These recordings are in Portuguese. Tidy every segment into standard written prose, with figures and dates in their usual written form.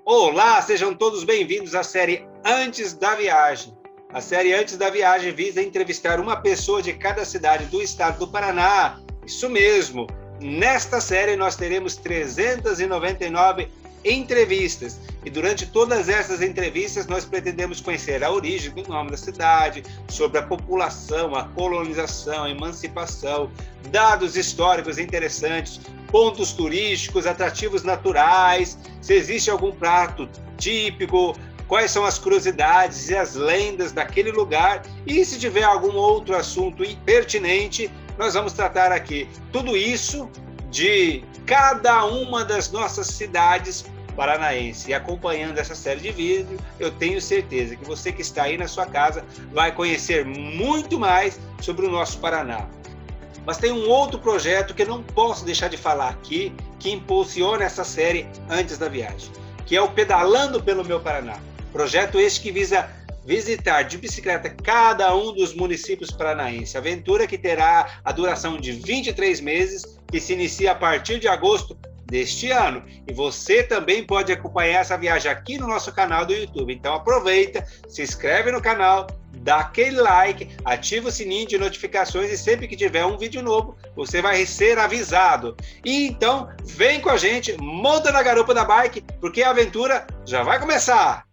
Olá, sejam todos bem-vindos à série Antes da Viagem. A série Antes da Viagem visa entrevistar uma pessoa de cada cidade do estado do Paraná. Isso mesmo! Nesta série nós teremos 399 entrevistas. E durante todas essas entrevistas nós pretendemos conhecer a origem do nome da cidade, sobre a população, a colonização, a emancipação, dados históricos interessantes, pontos turísticos, atrativos naturais, se existe algum prato típico, quais são as curiosidades e as lendas daquele lugar, e se tiver algum outro assunto pertinente, nós vamos tratar aqui. Tudo isso de cada uma das nossas cidades paranaenses. E acompanhando essa série de vídeos, eu tenho certeza que você que está aí na sua casa vai conhecer muito mais sobre o nosso Paraná. Mas tem um outro projeto que eu não posso deixar de falar aqui, que impulsiona essa série Antes da Viagem, que é o Pedalando pelo Meu Paraná. Projeto este que visa visitar de bicicleta cada um dos municípios paranaenses. Aventura que terá a duração de 23 meses, que se inicia a partir de agosto deste ano. E você também pode acompanhar essa viagem aqui no nosso canal do YouTube. Então aproveita, se inscreve no canal, dá aquele like, ativa o sininho de notificações e sempre que tiver um vídeo novo, você vai ser avisado. E então, vem com a gente, monta na garupa da bike, porque a aventura já vai começar!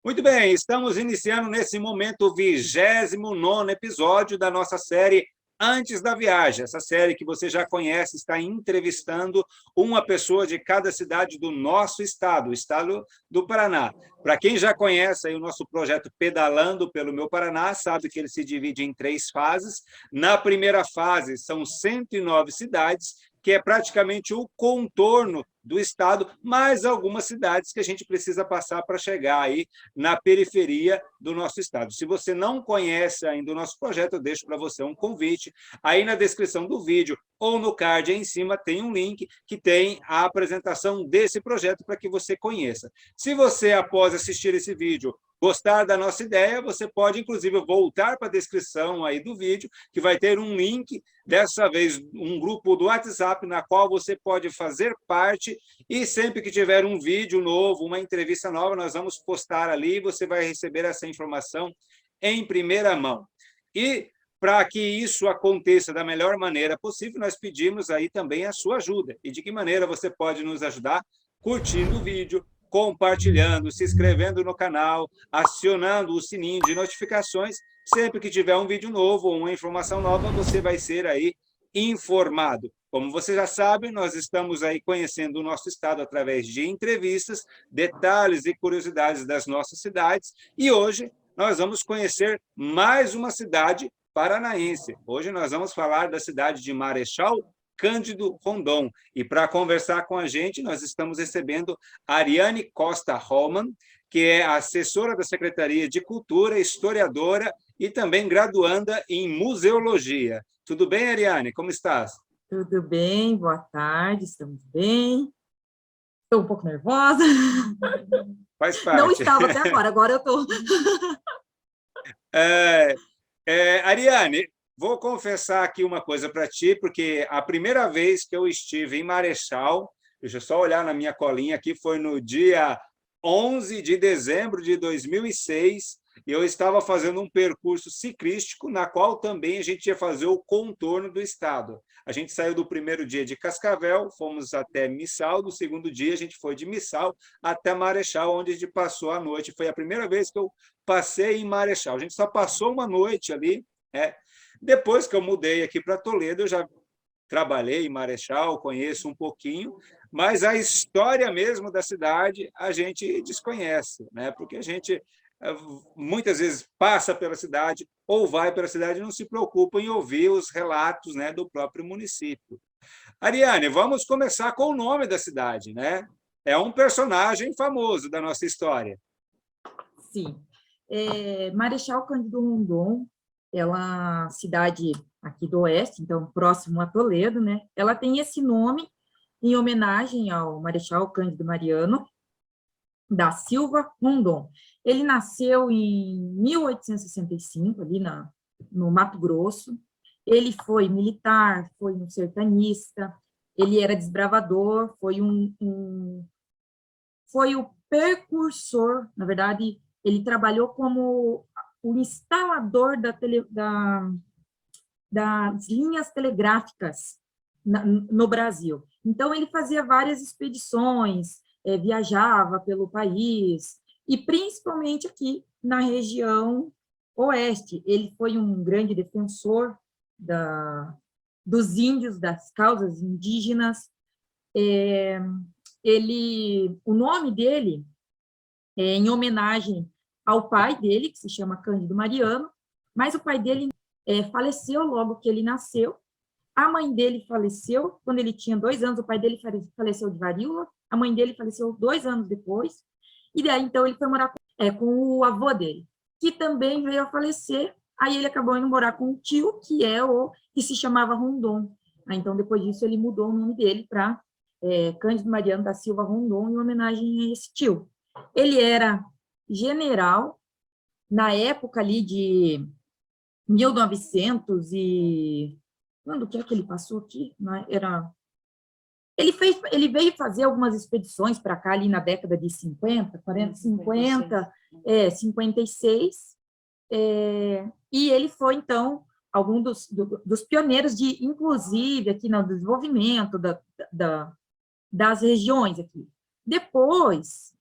Muito bem, estamos iniciando nesse momento o 29º episódio da nossa série Antes da Viagem. Essa série que você já conhece está entrevistando uma pessoa de cada cidade do nosso estado, o estado do Paraná. Para quem já conhece aí o nosso projeto Pedalando pelo Meu Paraná, sabe que ele se divide em 3 fases. Na primeira fase são 109 cidades, que é praticamente o contorno do estado, mais algumas cidades que a gente precisa passar para chegar aí na periferia do nosso estado. Se você não conhece ainda o nosso projeto, eu deixo para você um convite. Aí na descrição do vídeo ou no card aí em cima tem um link que tem a apresentação desse projeto para que você conheça. Se você, após assistir esse vídeo, gostar da nossa ideia, você pode, inclusive, voltar para a descrição aí do vídeo, que vai ter um link, dessa vez um grupo do WhatsApp, na qual você pode fazer parte, e sempre que tiver um vídeo novo, uma entrevista nova, nós vamos postar ali, e você vai receber essa informação em primeira mão. E, para que isso aconteça da melhor maneira possível, nós pedimos aí também a sua ajuda. E de que maneira você pode nos ajudar? Curtindo o vídeo, compartilhando, se inscrevendo no canal, acionando o sininho de notificações. Sempre que tiver um vídeo novo ou uma informação nova, você vai ser aí informado. Como você já sabe, nós estamos aí conhecendo o nosso estado através de entrevistas, detalhes e curiosidades das nossas cidades, e hoje nós vamos conhecer mais uma cidade paranaense. Hoje nós vamos falar da cidade de Marechal Cândido Rondon. E para conversar com a gente, nós estamos recebendo a Ariane Costa Hollmann, que é assessora da Secretaria de Cultura, historiadora e também graduanda em museologia. Tudo bem, Ariane? Como estás? Tudo bem, boa tarde, estamos bem. Estou um pouco nervosa. Faz parte. Não estava até agora eu estou. Ariane, vou confessar aqui uma coisa para ti, porque a primeira vez que eu estive em Marechal, deixa eu só olhar na minha colinha aqui, foi no dia 11 de dezembro de 2006, e eu estava fazendo um percurso ciclístico, na qual também a gente ia fazer o contorno do estado. A gente saiu do primeiro dia de Cascavel, fomos até Missal, do segundo dia a gente foi de Missal até Marechal, onde a gente passou a noite. Foi a primeira vez que eu passei em Marechal. A gente só passou uma noite ali, Depois que eu mudei aqui para Toledo, eu já trabalhei em Marechal, conheço um pouquinho, mas a história mesmo da cidade a gente desconhece, né? Porque a gente muitas vezes passa pela cidade ou vai pela cidade e não se preocupa em ouvir os relatos, né, do próprio município. Ariane, vamos começar com o nome da cidade, né? É um personagem famoso da nossa história. Sim. Marechal Cândido Rondon é uma cidade aqui do Oeste, então próximo a Toledo, né? Ela tem esse nome em homenagem ao Marechal Cândido Mariano da Silva Rondon. Ele nasceu em 1865, ali no Mato Grosso. Ele foi militar, foi um sertanista, ele era desbravador, foi o precursor, na verdade, ele trabalhou como o instalador das linhas telegráficas no Brasil. Então, ele fazia várias expedições, viajava pelo país, e principalmente aqui na região oeste. Ele foi um grande defensor dos índios, das causas indígenas. O nome dele é em homenagem ao pai dele, que se chama Cândido Mariano, mas o pai dele faleceu logo que ele nasceu. A mãe dele faleceu quando ele tinha 2 anos, o pai dele faleceu de varíola, a mãe dele faleceu 2 anos depois, e daí, então, ele foi morar com o avô dele, que também veio a falecer. Aí ele acabou indo morar com o tio, que se chamava Rondon. Aí, então, depois disso, ele mudou o nome dele para Cândido Mariano da Silva Rondon, em homenagem a esse tio. Ele era general, na época ali de 1900 e... Quando que é que ele passou aqui? Ele veio fazer algumas expedições para cá, ali na década de 50, 40, 50, 56, e ele foi, então, algum dos pioneiros inclusive, aqui no desenvolvimento das regiões aqui. Depois,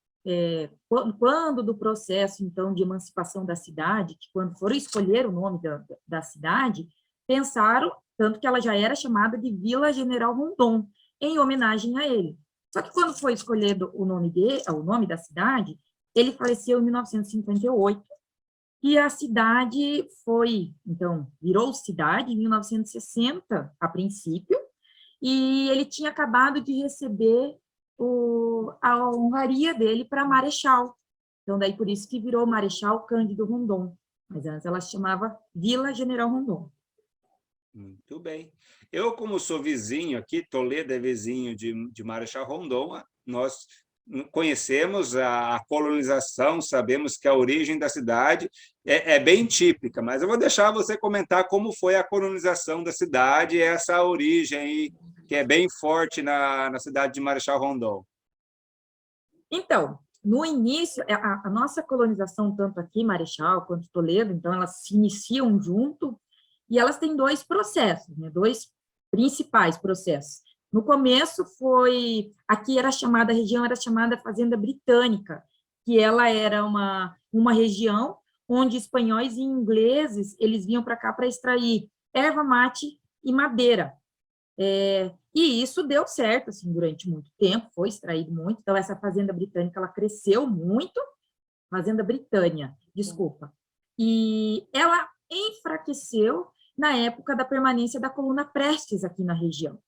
quando do processo, então, de emancipação da cidade, que quando foram escolher o nome da cidade, pensaram, tanto que ela já era chamada de Vila General Rondon, em homenagem a ele. Só que quando foi escolhido o nome da cidade, ele faleceu em 1958, e a cidade virou cidade em 1960, a princípio, e ele tinha acabado de receber a honraria dele para Marechal. Então, daí por isso que virou Marechal Cândido Rondon. Mas antes ela se chamava Vila General Rondon. Muito bem. Eu, como sou vizinho aqui, Toledo é vizinho de Marechal Rondon, nós conhecemos a colonização, sabemos que a origem da cidade é bem típica, mas eu vou deixar você comentar como foi a colonização da cidade, essa origem aí, que é bem forte na cidade de Marechal Rondon. Então, no início, a nossa colonização, tanto aqui, Marechal, quanto Toledo, então, elas se iniciam junto, e elas têm 2 processos, né? 2 principais processos. No começo aqui a região era chamada Fazenda Britânica, que ela era uma região onde espanhóis e ingleses, eles vinham para cá para extrair erva mate e madeira. E isso deu certo, assim, durante muito tempo, foi extraído muito, então essa Fazenda Britânica, ela cresceu muito, Fazenda Britânia, desculpa, e ela enfraqueceu na época da permanência da coluna Prestes aqui na região.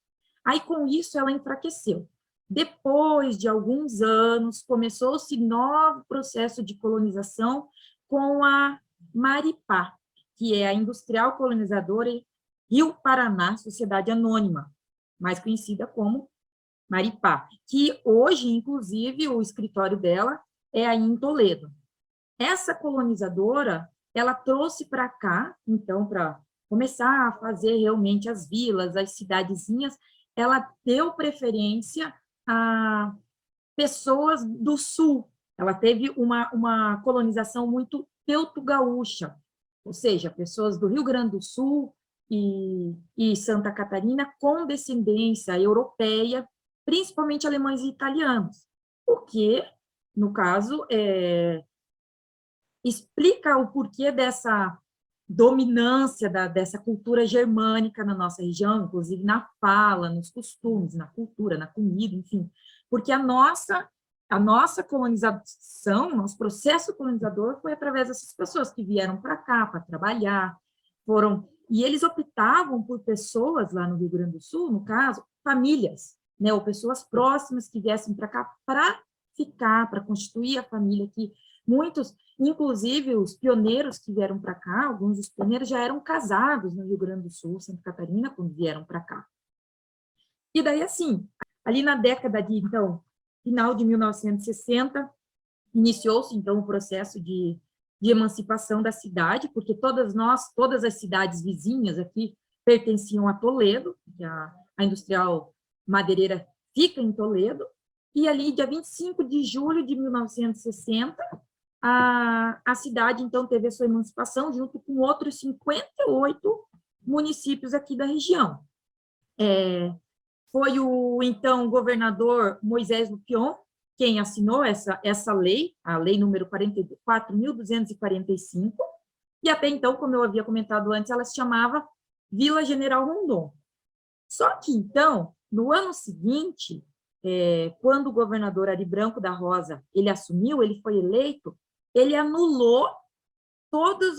Aí, com isso, ela enfraqueceu. Depois de alguns anos, começou-se novo processo de colonização com a Maripá, que é a Industrial Colonizadora Rio Paraná Sociedade Anônima, mais conhecida como Maripá, que hoje, inclusive, o escritório dela é aí em Toledo. Essa colonizadora, ela trouxe para cá, então, para começar a fazer realmente as vilas, as cidadezinhas, ela deu preferência a pessoas do sul. Ela teve uma colonização muito teuto-gaúcha, ou seja, pessoas do Rio Grande do Sul e Santa Catarina com descendência europeia, principalmente alemães e italianos, o que, no caso, explica o porquê dessa dominância dessa cultura germânica na nossa região, inclusive na fala, nos costumes, na cultura, na comida, enfim, porque a nossa colonização, nosso processo colonizador foi através dessas pessoas que vieram para cá para trabalhar, e eles optavam por pessoas lá no Rio Grande do Sul, no caso, famílias, né, ou pessoas próximas que viessem para cá para ficar, para constituir a família aqui muitos, inclusive os pioneiros que vieram para cá, alguns dos pioneiros já eram casados no Rio Grande do Sul, Santa Catarina, quando vieram para cá. E daí, assim, ali na década de, então, final de 1960, iniciou-se, então, o processo de emancipação da cidade, porque todas as cidades vizinhas aqui pertenciam a Toledo, que a industrial madeireira fica em Toledo, e ali, dia 25 de julho de 1960, a cidade, então, teve a sua emancipação, junto com outros 58 municípios aqui da região. Foi o, então, governador Moisés Lupion quem assinou essa lei, a lei número 44.245, e até então, como eu havia comentado antes, ela se chamava Vila General Rondon. Só que, então, no ano seguinte, quando o governador Ari Branco da Rosa ele assumiu, ele foi eleito, ele anulou todos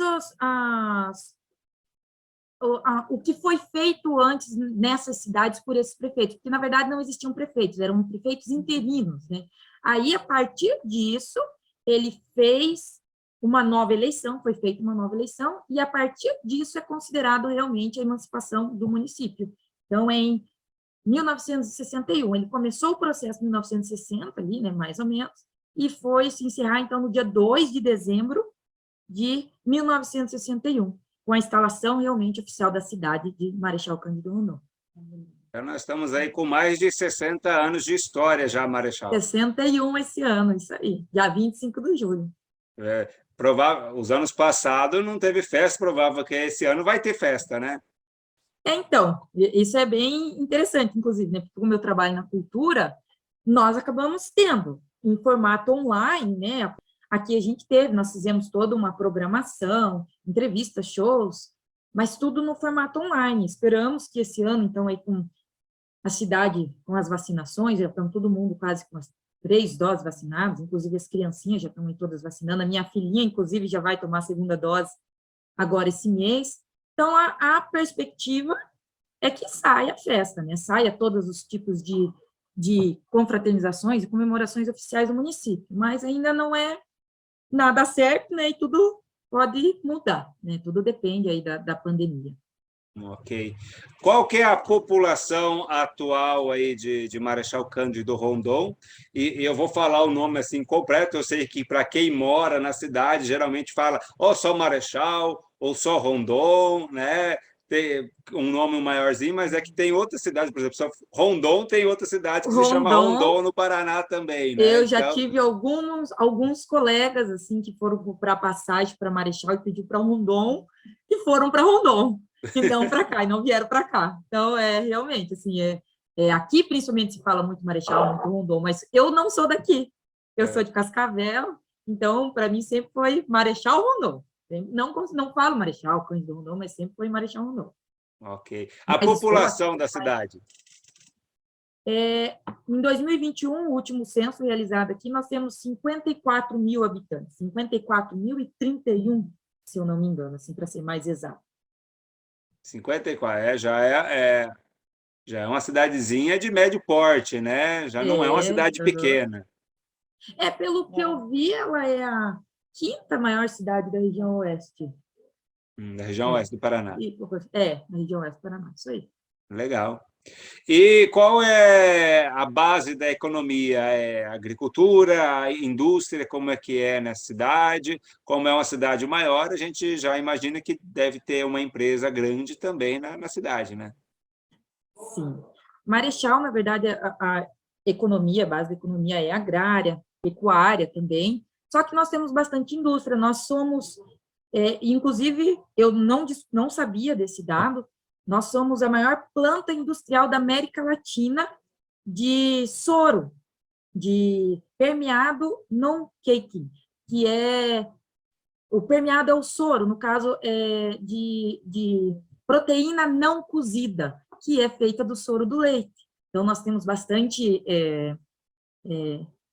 o que foi feito antes nessas cidades por esses prefeitos, porque, na verdade, não existiam prefeitos, eram prefeitos interinos, né? Aí, a partir disso, ele fez uma nova eleição, foi feita uma nova eleição, e, a partir disso, é considerado realmente a emancipação do município. Então, em 1961, ele começou o processo em 1960, ali, né, mais ou menos, e foi se encerrar, então, no dia 2 de dezembro de 1961, com a instalação realmente oficial da cidade de Marechal Cândido Rondon. Então, nós estamos aí com mais de 60 anos de história já, Marechal. 61 esse ano, isso aí, dia 25 de julho. Os anos passados não teve festa, provável que esse ano vai ter festa, né? Então, isso é bem interessante, inclusive, né? Porque como eu trabalho na cultura, nós acabamos tendo em formato online, né? Aqui a gente nós fizemos toda uma programação, entrevistas, shows, mas tudo no formato online. Esperamos que esse ano, então, aí com a cidade, com as vacinações, já estão todo mundo quase com as 3 doses vacinadas, inclusive as criancinhas já estão aí todas vacinando, a minha filhinha, inclusive, já vai tomar a 2ª dose agora esse mês. Então, a perspectiva é que saia a festa, né? Saia todos os tipos de confraternizações e comemorações oficiais do município, mas ainda não é nada certo, né? E tudo pode mudar, né? Tudo depende aí da pandemia. Ok. Qual que é a população atual aí de Marechal Cândido Rondon? E eu vou falar o nome assim completo, eu sei que para quem mora na cidade, geralmente fala ou só Marechal, ou só Rondon, né? Tem um nome maiorzinho, mas é que tem outras cidades, por exemplo, só Rondon tem outras cidades que se chama Rondon no Paraná também, né? Eu já tive alguns colegas assim que foram comprar passagem para Marechal e pediu para Rondon e foram para Rondon e não para cá, e não vieram para cá. Então, realmente, assim, aqui principalmente se fala muito Marechal, muito Rondon, mas eu não sou daqui, eu sou de Cascavel, então, para mim, sempre foi Marechal Rondon. Não falo Marechal, Cândido Rondon, mas sempre foi Marechal Rondon. Ok. A população da cidade? Em 2021, o último censo realizado aqui, nós temos 54 mil habitantes, 54.031, se eu não me engano, assim, para ser mais exato. 54, já é uma cidadezinha de médio porte, né? Já não é uma cidade pequena. Pelo que eu vi, ela é a 5ª maior cidade da região oeste. Da região oeste do Paraná. Na região oeste do Paraná, isso aí. Legal. E qual é a base da economia? É agricultura, indústria, como é que é nessa cidade? Como é uma cidade maior, a gente já imagina que deve ter uma empresa grande também na cidade, né? Sim. Marechal, na verdade, a economia, a base da economia é agrária, pecuária também, só que nós temos bastante indústria, nós somos, inclusive, eu não sabia desse dado, nós somos a maior planta industrial da América Latina de soro, de permeado non-caking, que o permeado é o soro, no caso, de proteína não cozida, que é feita do soro do leite. Então, nós temos bastante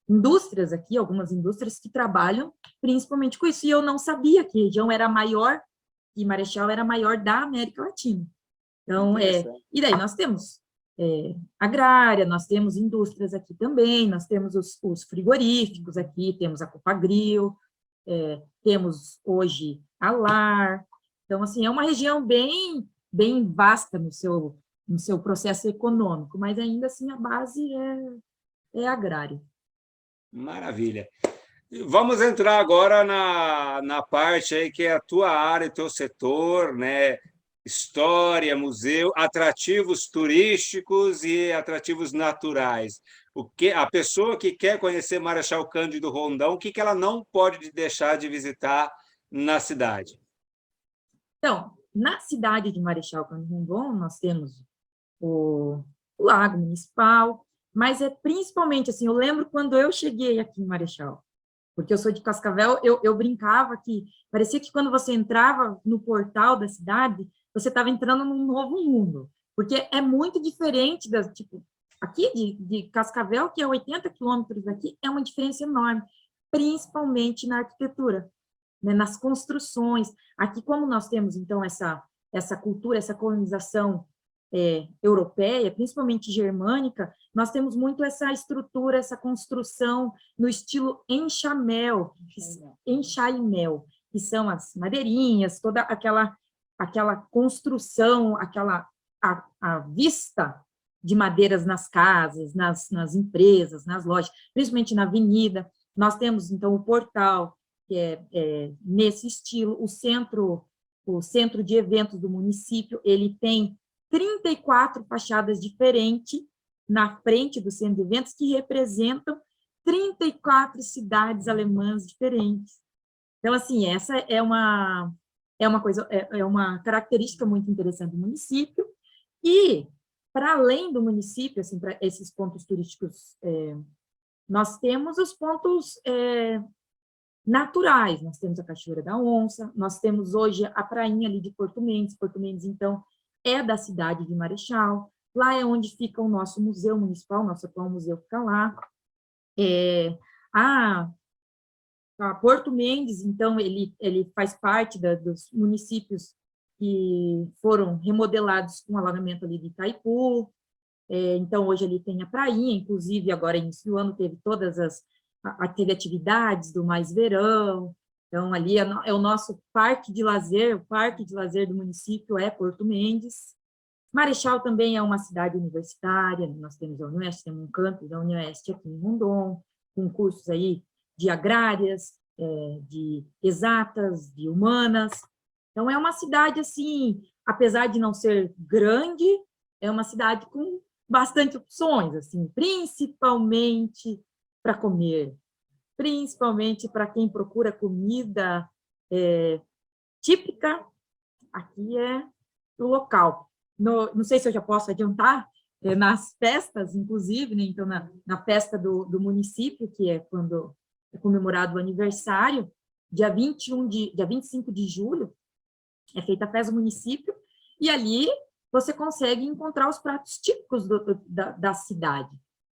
indústrias aqui, algumas indústrias que trabalham principalmente com isso, e eu não sabia que a região era maior, e Marechal era a maior da América Latina. Então, e daí nós temos agrária, nós temos indústrias aqui também, nós temos os frigoríficos aqui, temos a Copagril, temos hoje a LAR. Então, assim, é uma região bem vasta no seu processo econômico, mas ainda assim a base é agrária. Maravilha. Vamos entrar agora na parte aí que é a tua área, teu setor, né? História, museu, atrativos turísticos e atrativos naturais. A pessoa que quer conhecer Marechal Cândido Rondão, o que ela não pode deixar de visitar na cidade? Então, na cidade de Marechal Cândido Rondon, nós temos o Lago Municipal, mas principalmente, assim, eu lembro quando eu cheguei aqui em Marechal, porque eu sou de Cascavel, eu brincava que parecia que quando você entrava no portal da cidade, você estava entrando num novo mundo, porque é muito diferente tipo, aqui de Cascavel, que é 80 quilômetros daqui, é uma diferença enorme, principalmente na arquitetura, né, nas construções. Aqui, como nós temos, então, essa cultura, essa colonização europeia, principalmente germânica, nós temos muito essa estrutura, essa construção no estilo enxaimel, que são as madeirinhas, toda aquela construção, a vista de madeiras nas casas, nas empresas, nas lojas, principalmente na avenida. Nós temos, então, o portal, que é nesse estilo, o centro de eventos do município, ele tem 34 fachadas diferentes na frente do centro de eventos que representam 34 cidades alemãs diferentes. Então, assim, essa é uma coisa, é uma característica muito interessante do município. E, para além do município, assim, para esses pontos turísticos, nós temos os pontos naturais. Nós temos a Cachoeira da Onça, nós temos hoje a prainha ali de Porto Mendes. Porto Mendes, então, é da cidade de Marechal. Lá é onde fica o nosso museu municipal, nosso atual museu fica lá. A Porto Mendes, então, ele faz parte dos municípios que foram remodelados com o alagamento ali de Itaipu. Então, hoje ele tem a prainha, inclusive, agora, início do ano, teve teve atividades do Mais Verão. Então, ali é o nosso parque de lazer, o parque de lazer do município é Porto Mendes. Marechal também é uma cidade universitária, nós temos a Unesp, temos um campus da Unesp aqui em Rondon, com cursos aí de agrárias, de exatas, de humanas. Então, é uma cidade, assim, apesar de não ser grande, é uma cidade com bastante opções, assim, principalmente para comer, principalmente para quem procura comida típica, aqui é o local. Não sei se eu já posso adiantar, nas festas, inclusive, né? Então, na festa do município, que é quando é comemorado o aniversário, dia 25 de julho, é feita a festa do município, e ali você consegue encontrar os pratos típicos da cidade,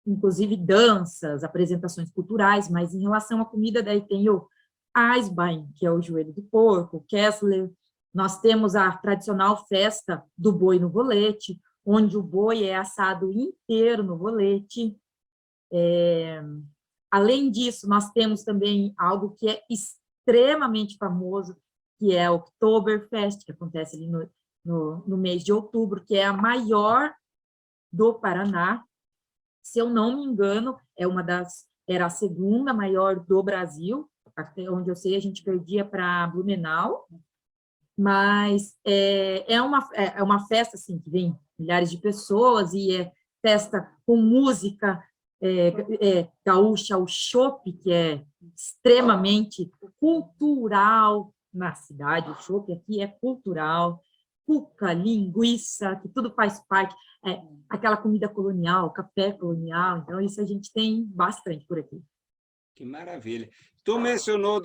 inclusive danças, apresentações culturais, mas em relação à comida, daí tem o Eisbein, que é o joelho de porco, o Kessler. Nós temos a tradicional festa do boi no rolete, onde o boi é assado inteiro no rolete. Além disso, nós temos também algo que é extremamente famoso, que é o Oktoberfest, que acontece ali no mês de outubro, que é a maior do Paraná. Se eu não me engano, era a segunda maior do Brasil, até onde eu sei, a gente perdia para Blumenau, mas é uma festa assim, que vem milhares de pessoas, e é festa com música gaúcha, o chopp, que é extremamente cultural na cidade, o chopp aqui é cultural, cuca, linguiça, que tudo faz parte, aquela comida colonial, café colonial, então isso a gente tem bastante por aqui. Que maravilha. Tu mencionou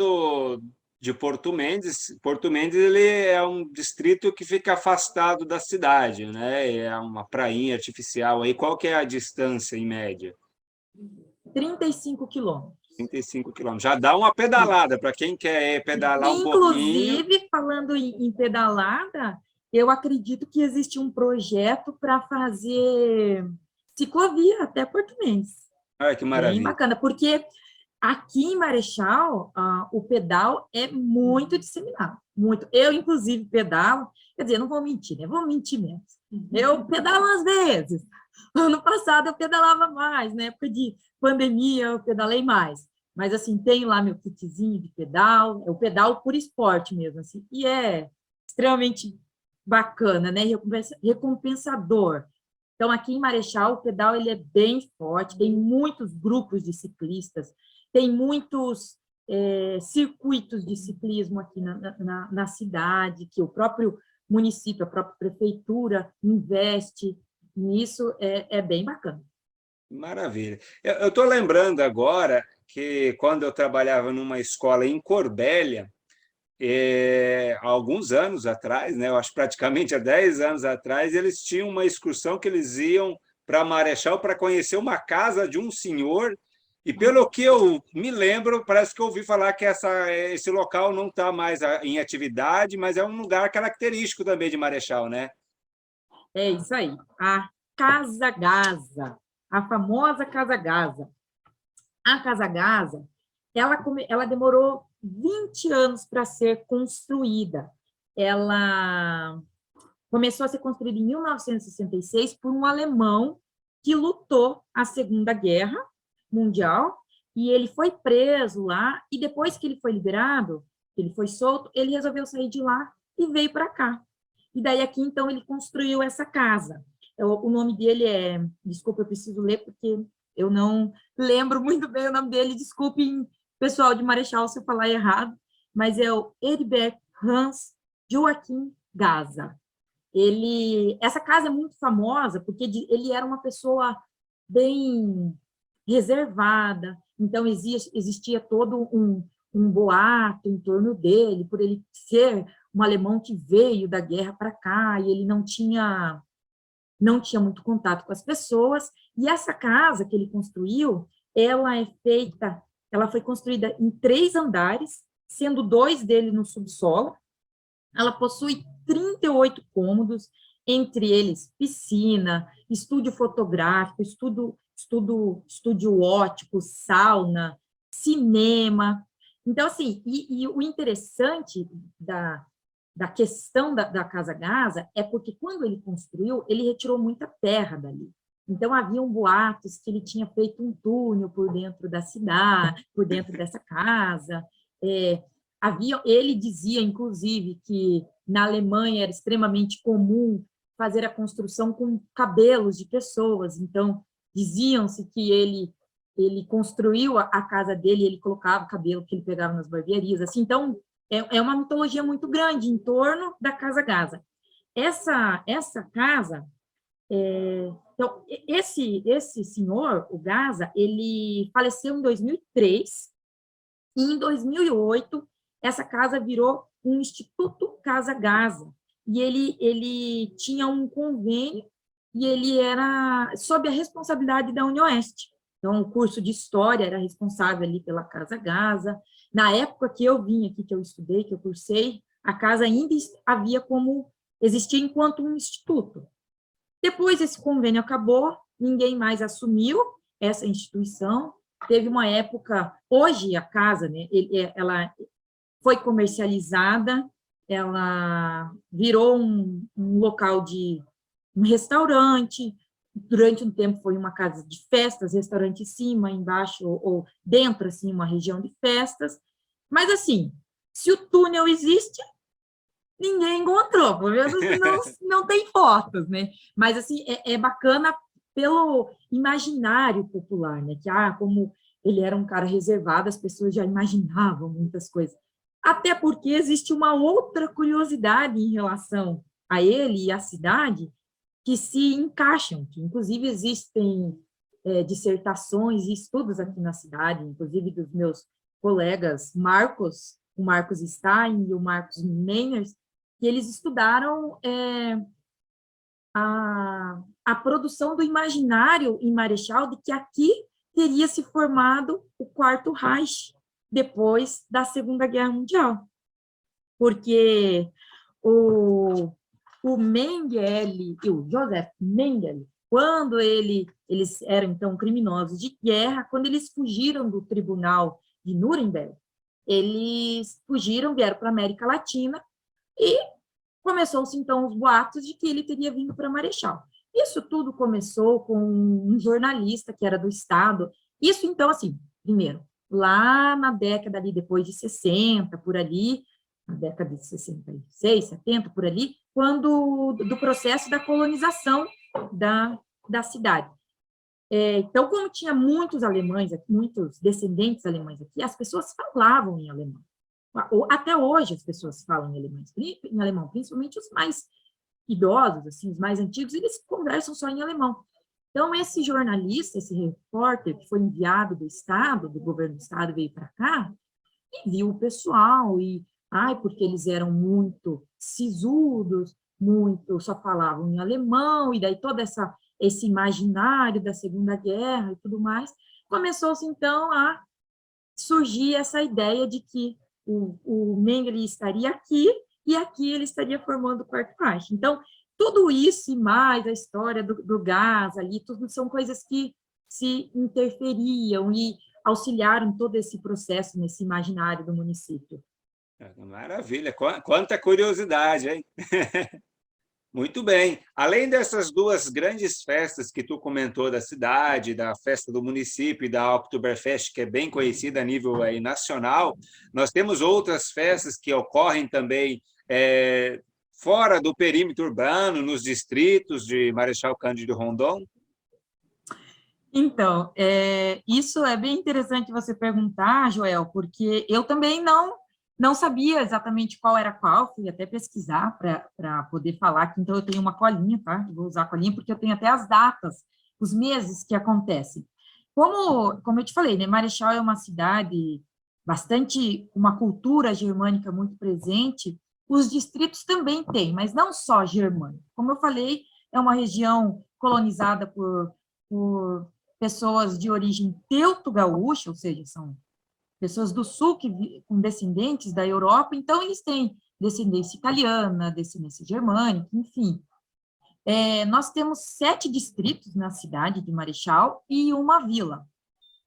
de Porto Mendes. Porto Mendes ele é um distrito que fica afastado da cidade, né? É uma prainha artificial aí. Qual que é a distância em média? 35 quilômetros. 35 quilômetros. Já dá uma pedalada para quem quer pedalar um pouquinho. Inclusive, falando em pedalada, eu acredito que existe um projeto para fazer ciclovia até Porto Mendes. Olha que Bem maravilha. bacana, porque Aqui em Marechal, o pedal é muito disseminado, muito. Eu, inclusive, pedalo, quer dizer, não vou mentir, né? Vou mentir menos. Eu pedalo às vezes. Ano passado eu pedalava mais, na época de pandemia eu pedalei mais. Mas, assim, tenho lá meu kitzinho de pedal, é o pedal por esporte mesmo, assim, e é extremamente bacana, né? Recompensador. Então, aqui em Marechal, o pedal ele é bem forte, tem muitos grupos de ciclistas, tem muitos circuitos de ciclismo aqui na cidade, que o próprio município, a própria prefeitura investe nisso, é bem bacana. Maravilha. Eu estou lembrando agora que quando eu trabalhava numa escola em Corbélia, há alguns anos atrás, né, eu acho praticamente há 10 anos atrás, eles tinham uma excursão que eles iam para Marechal para conhecer uma casa de um senhor, e pelo que eu me lembro, parece que eu ouvi falar que esse local não está mais em atividade, mas é um lugar característico também de Marechal, né? É isso aí, a Casa Gaza, a famosa Casa Gaza. A Casa Gaza, ela demorou 20 anos para ser construída. Ela começou a ser construída em 1966 por um alemão que lutou a Segunda Guerra Mundial, e ele foi preso lá, e depois que ele foi liberado, ele foi solto, ele resolveu sair de lá e veio para cá. E daí aqui, então, ele construiu essa casa. O nome dele desculpa, eu preciso ler, porque eu não lembro muito bem o nome dele, desculpem, pessoal de Marechal, se eu falar errado, mas é o Heribert Hans Joachim Gaza. Essa casa é muito famosa porque ele era uma pessoa bem reservada, então existia todo um boato em torno dele, por ele ser um alemão que veio da guerra para cá, e ele não tinha muito contato com as pessoas, e essa casa que ele construiu, ela foi construída em 3 andares, sendo 2 dele no subsolo. Ela possui 38 cômodos, entre eles piscina, estúdio fotográfico, estúdio ótico, sauna, cinema. Então, assim, e o interessante da questão da Casa Gaza é porque quando ele construiu, ele retirou muita terra dali. Então, haviam boatos que ele tinha feito um túnel por dentro da cidade, por dentro dessa casa. Ele dizia, inclusive, que na Alemanha era extremamente comum fazer a construção com cabelos de pessoas. Então, diziam-se que ele construiu a casa dele, ele colocava o cabelo que ele pegava nas barbearias. Assim, então, é uma mitologia muito grande em torno da Casa Gaza. Essa casa, então, esse senhor, o Gaza, ele faleceu em 2003, e em 2008, essa casa virou um Instituto Casa Gaza, e ele tinha um convênio, e ele era sob a responsabilidade da Unioeste. Então, o curso de História era responsável ali pela Casa Gaza. Na época que eu vim aqui, que eu estudei, que eu cursei, a casa ainda existia enquanto um instituto. Depois esse convênio acabou, ninguém mais assumiu essa instituição. Teve uma época, hoje a casa, né, ela foi comercializada, ela virou um local de um restaurante, durante um tempo foi uma casa de festas, restaurante em cima, embaixo, ou dentro, assim, uma região de festas. Mas, assim, se o túnel existe, ninguém encontrou, pelo menos não tem fotos, né? Mas, assim, é bacana pelo imaginário popular, né? Que, como ele era um cara reservado, as pessoas já imaginavam muitas coisas. Até porque existe uma outra curiosidade em relação a ele e à cidade, que se encaixam, que inclusive existem dissertações e estudos aqui na cidade, inclusive dos meus colegas o Marcos Stein e o Marcos Meiners, que eles estudaram a produção do imaginário em Marechal, de que aqui teria se formado o Quarto Reich, depois da Segunda Guerra Mundial. Porque o Mengele e o Joseph Mengele, quando eles eram, então, criminosos de guerra, quando eles fugiram do tribunal de Nuremberg, eles fugiram, vieram para a América Latina, e começou-se, então, os boatos de que ele teria vindo para Marechal. Isso tudo começou com um jornalista que era do Estado. Isso, então, assim, primeiro, lá na década ali, depois de 60, por ali, na década de 66, 70, por ali, quando do processo da colonização da cidade. Então, como tinha muitos alemães aqui, muitos descendentes alemães aqui, as pessoas falavam em alemão. Até hoje as pessoas falam em alemão, principalmente os mais idosos, assim, os mais antigos, eles conversam só em alemão. Então, esse jornalista, esse repórter que foi enviado do Estado, do governo do Estado, veio para cá e viu o pessoal, porque eles eram muito sisudos, muito, só falavam em alemão, e daí todo esse imaginário da Segunda Guerra e tudo mais, começou-se, então, a surgir essa ideia de que o Mengele estaria aqui, e aqui ele estaria formando o Quarto Reich. Então, tudo isso e mais, a história do gás ali, tudo são coisas que se interferiam e auxiliaram todo esse processo nesse imaginário do município. Maravilha, quanta curiosidade, hein? Muito bem. Além dessas duas grandes festas que tu comentou da cidade, da festa do município e da Oktoberfest, que é bem conhecida a nível aí nacional, nós temos outras festas que ocorrem também fora do perímetro urbano, nos distritos de Marechal Cândido Rondon? Então, isso é bem interessante você perguntar, Joel, porque eu também não sabia exatamente qual era qual, fui até pesquisar para poder falar aqui, então eu tenho uma colinha, tá? Eu vou usar a colinha porque eu tenho até as datas, os meses que acontecem. Como eu te falei, né, Marechal é uma cidade bastante, uma cultura germânica muito presente, os distritos também têm, mas não só germânica. Como eu falei, é uma região colonizada por pessoas de origem teuto-gaúcha, ou seja, são pessoas do sul com descendentes da Europa, então eles têm descendência italiana, descendência germânica, enfim. Nós temos 7 distritos na cidade de Marechal e uma vila.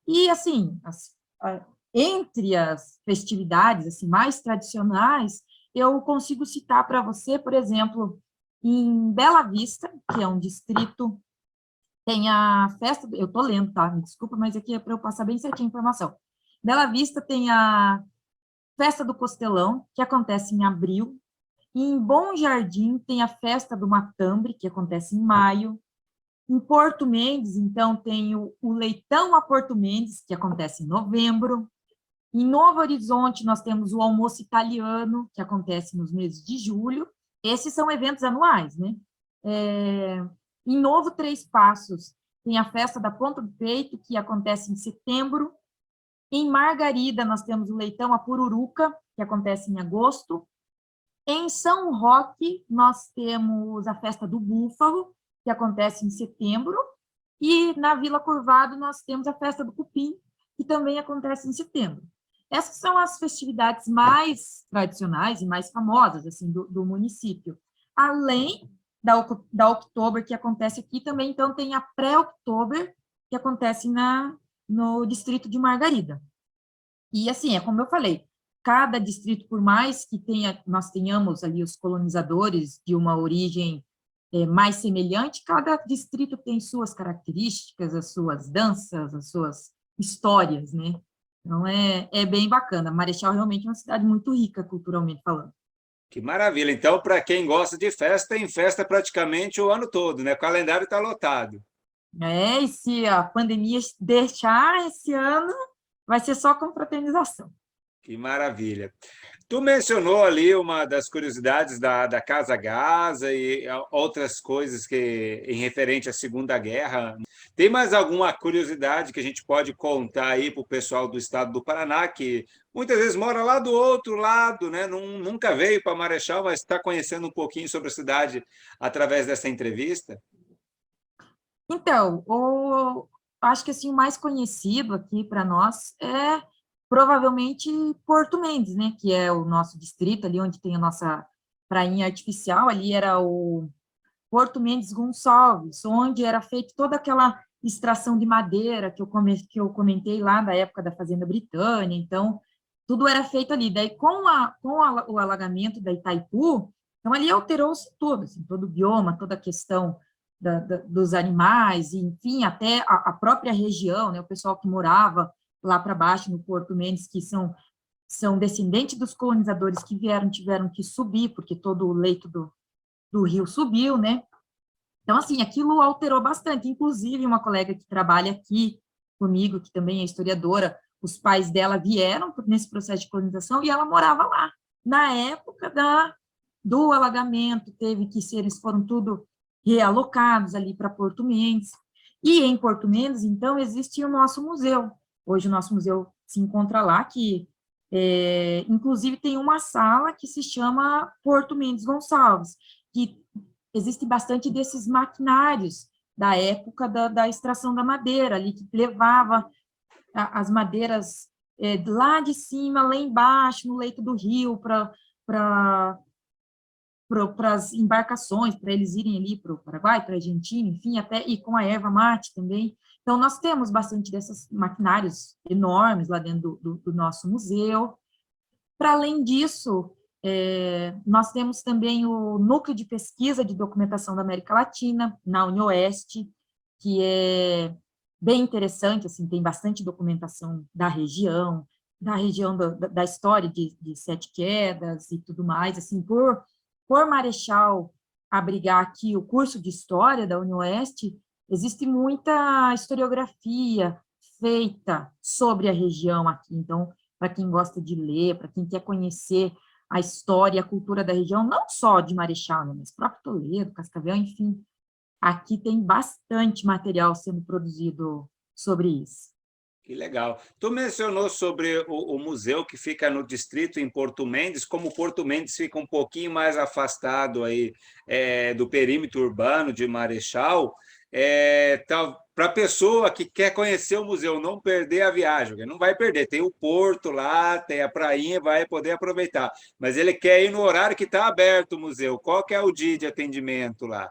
E, assim, entre as festividades assim, mais tradicionais, eu consigo citar para você, por exemplo, em Bela Vista, que é um distrito, tem a festa, eu estou lendo, tá? Me desculpa, mas aqui é para eu passar bem certinho a informação. Bela Vista tem a Festa do Costelão, que acontece em abril. E em Bom Jardim tem a Festa do Matambre, que acontece em maio. Em Porto Mendes, então, tem o Leitão a Porto Mendes, que acontece em novembro. Em Novo Horizonte, nós temos o Almoço Italiano, que acontece nos meses de julho. Esses são eventos anuais, né? Em Novo Três Passos, tem a Festa da Ponta do Peito, que acontece em setembro. Em Margarida, nós temos o Leitão a Pururuca, que acontece em agosto. Em São Roque, nós temos a Festa do Búfalo, que acontece em setembro. E na Vila Curvado, nós temos a Festa do Cupim, que também acontece em setembro. Essas são as festividades mais tradicionais e mais famosas assim, do município. Além da Oktober, que acontece aqui, também então tem a pré-Oktober, que acontece no distrito de Margarida. E assim, é como eu falei, cada distrito, por mais que nós tenhamos ali os colonizadores de uma origem mais semelhante, cada distrito tem suas características, as suas danças, as suas histórias, né? Então, é bem bacana. Marechal realmente é uma cidade muito rica, culturalmente falando. Que maravilha! Então, para quem gosta de festa, tem festa praticamente o ano todo, né? O calendário está lotado. E se a pandemia deixar esse ano, vai ser só confraternização. Que maravilha! Tu mencionou ali uma das curiosidades da Casa Gaza e outras coisas que em referente à Segunda Guerra. Tem mais alguma curiosidade que a gente pode contar aí para o pessoal do estado do Paraná, que muitas vezes mora lá do outro lado, né? Nunca veio para Marechal, mas está conhecendo um pouquinho sobre a cidade através dessa entrevista? Então, acho que assim, o mais conhecido aqui para nós é provavelmente Porto Mendes, né? Que é o nosso distrito, ali onde tem a nossa prainha artificial, ali era o Porto Mendes Gonçalves, onde era feita toda aquela extração de madeira que eu comentei lá da época da Fazenda Britânia. Então, tudo era feito ali. Daí, o alagamento da Itaipu, então ali alterou-se tudo, assim, todo o bioma, toda a questão dos animais, e, enfim, até a própria região, né, o pessoal que morava lá para baixo, no Porto Mendes, que são descendentes dos colonizadores que tiveram que subir, porque todo o leito do rio subiu, né? Então, assim, aquilo alterou bastante. Inclusive, uma colega que trabalha aqui comigo, que também é historiadora, os pais dela vieram nesse processo de colonização e ela morava lá. Na época do alagamento, eles foram tudo realocados ali para Porto Mendes. E em Porto Mendes, então, existe o nosso museu. Hoje o nosso museu se encontra lá, que inclusive tem uma sala que se chama Porto Mendes Gonçalves, que existe bastante desses maquinários da época da extração da madeira, ali que levava as madeiras lá de cima, lá embaixo, no leito do rio, para as embarcações, para eles irem ali para o Paraguai, para a Argentina, enfim, até e com a erva mate também. Então, nós temos bastante desses maquinários enormes lá dentro do nosso museu. Para além disso, nós temos também o Núcleo de Pesquisa de Documentação da América Latina, na UniOeste, que é bem interessante, assim, tem bastante documentação da região da história de Sete Quedas e tudo mais, assim, por Marechal abrigar aqui o curso de História da UniOeste, existe muita historiografia feita sobre a região aqui, então, para quem gosta de ler, para quem quer conhecer a história e a cultura da região, não só de Marechal, né, mas próprio Toledo, Cascavel, enfim, aqui tem bastante material sendo produzido sobre isso. Que legal. Tu mencionou sobre o museu que fica no distrito em Porto Mendes, como Porto Mendes fica um pouquinho mais afastado aí do perímetro urbano de Marechal, para a pessoa que quer conhecer o museu, não perder a viagem, porque não vai perder, tem o porto lá, tem a prainha, vai poder aproveitar, mas ele quer ir no horário que está aberto o museu. Qual que é o dia de atendimento lá?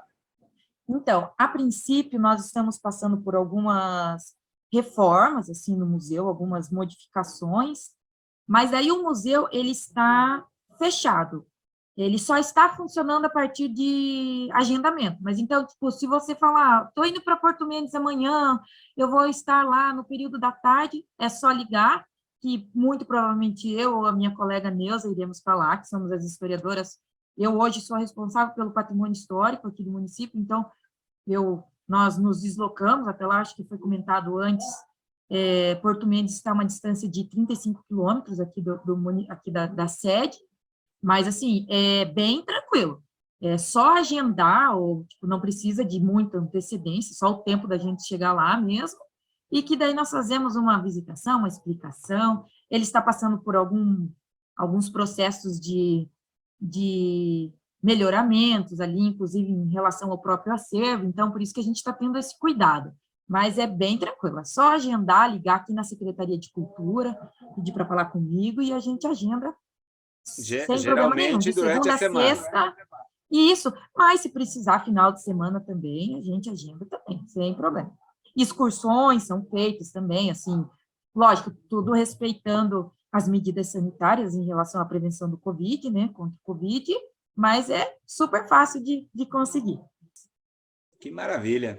Então, a princípio, nós estamos passando por algumas reformas, assim, no museu, algumas modificações, mas aí o museu, ele está fechado. Ele só está funcionando a partir de agendamento. Mas, então, tipo, se você falar, estou indo para Porto Mendes amanhã, eu vou estar lá no período da tarde, é só ligar, que muito provavelmente eu ou a minha colega Neuza iremos para lá, que somos as historiadoras. Eu hoje sou responsável pelo patrimônio histórico aqui do município, então nós nos deslocamos, até lá, acho que foi comentado antes, Porto Mendes está a uma distância de 35 quilômetros aqui, aqui da sede, mas, assim, é bem tranquilo. É só agendar, ou tipo, não precisa de muita antecedência, só o tempo da gente chegar lá mesmo, e que daí nós fazemos uma visitação, uma explicação. Ele está passando por alguns processos de melhoramentos ali, inclusive em relação ao próprio acervo, então, por isso que a gente está tendo esse cuidado. Mas é bem tranquilo, é só agendar, ligar aqui na Secretaria de Cultura, pedir para falar comigo, e a gente agenda sem problema nenhum, Geralmente de durante a segunda a semana. sexta, isso, mas se precisar final de semana também, a gente agenda também, sem problema. Excursões são feitas também, assim, lógico, tudo respeitando as medidas sanitárias em relação à prevenção do Covid, né, contra o Covid, mas é super fácil de conseguir. Que maravilha.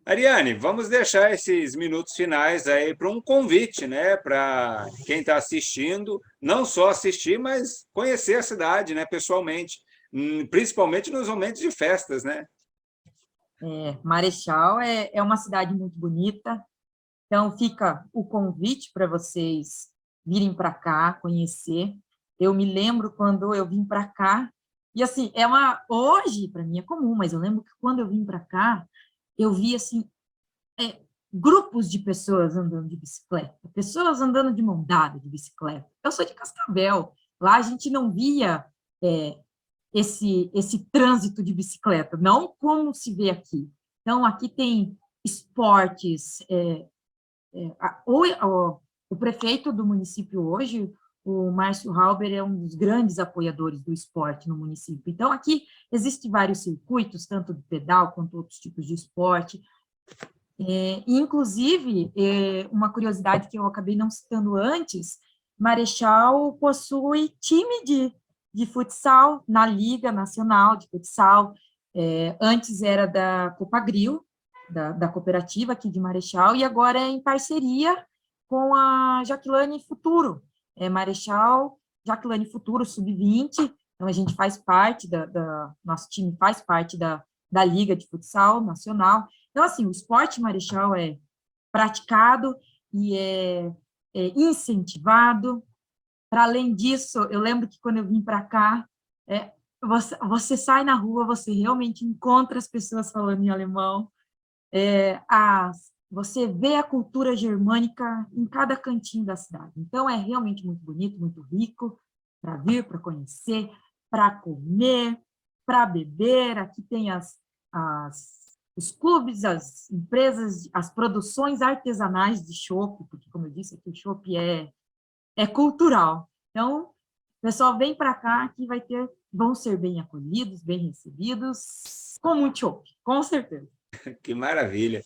Ariane, vamos deixar esses minutos finais aí para um convite, né, para quem está assistindo, não só assistir, mas conhecer a cidade, né, pessoalmente, principalmente nos momentos de festas, né? Marechal é uma cidade muito bonita, então fica o convite para vocês virem para cá, conhecer. Eu me lembro quando eu vim para cá, e assim, hoje para mim é comum, mas eu lembro que quando eu vim para cá, eu vi assim, grupos de pessoas andando de bicicleta, pessoas andando de mão dada de bicicleta. Eu sou de Cascavel, lá a gente não via esse trânsito de bicicleta, não como se vê aqui. Então, aqui tem esportes, o prefeito do município hoje, o Márcio Halber é um dos grandes apoiadores do esporte no município. Então, aqui existem vários circuitos, tanto de pedal quanto outros tipos de esporte. Inclusive, uma curiosidade que eu acabei não citando antes, Marechal possui time de futsal na Liga Nacional de Futsal. Antes era da Copagril, da cooperativa aqui de Marechal, e agora é em parceria com a Jaqueline Futuro, Marechal Jaqueline Futuro, sub-20, então a gente faz parte, nosso time faz parte da Liga de Futsal Nacional. Então, assim, o esporte Marechal é praticado e é incentivado. Para além disso, eu lembro que quando eu vim para cá, você sai na rua, você realmente encontra as pessoas falando em alemão, você vê a cultura germânica em cada cantinho da cidade. Então, é realmente muito bonito, muito rico para vir, para conhecer, para comer, para beber. Aqui tem os clubes, as empresas, as produções artesanais de chopp, porque, como eu disse, aqui o chopp é cultural. Então, o pessoal vem para cá que vão ser bem acolhidos, bem recebidos, com muito chopp, com certeza. Que maravilha!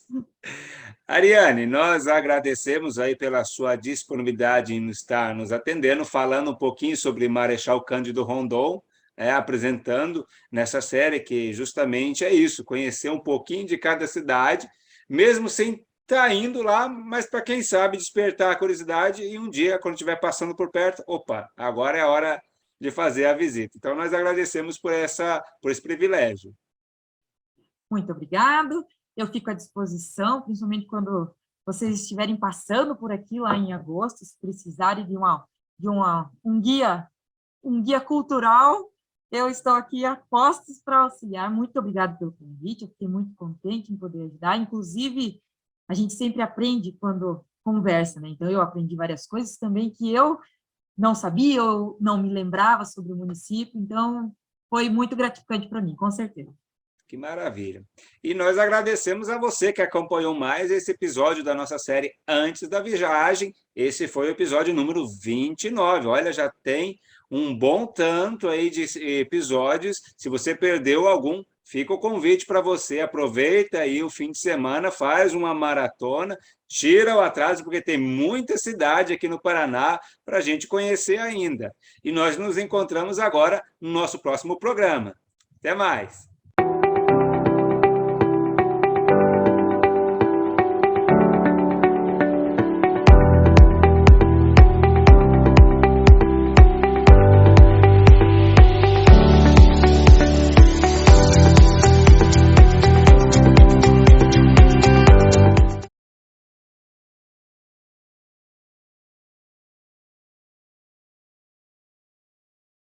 Ariane, nós agradecemos aí pela sua disponibilidade em estar nos atendendo, falando um pouquinho sobre Marechal Cândido Rondon, apresentando nessa série que justamente é isso, conhecer um pouquinho de cada cidade, mesmo sem estar indo lá, mas para quem sabe despertar a curiosidade e um dia, quando estiver passando por perto, opa, agora é a hora de fazer a visita. Então, nós agradecemos por esse privilégio. Muito obrigado. Eu fico à disposição, principalmente quando vocês estiverem passando por aqui lá em agosto, se precisarem de um guia cultural, eu estou aqui a postos para auxiliar. Muito obrigada pelo convite, eu fiquei muito contente em poder ajudar. Inclusive, a gente sempre aprende quando conversa, né? Então, eu aprendi várias coisas também que eu não sabia, eu não me lembrava sobre o município, então foi muito gratificante para mim, com certeza. Que maravilha. E nós agradecemos a você que acompanhou mais esse episódio da nossa série Antes da Viagem. Esse foi o episódio número 29. Olha, já tem um bom tanto aí de episódios. Se você perdeu algum, fica o convite para você. Aproveita aí o fim de semana, faz uma maratona, tira o atraso, porque tem muita cidade aqui no Paraná para a gente conhecer ainda. E nós nos encontramos agora no nosso próximo programa. Até mais!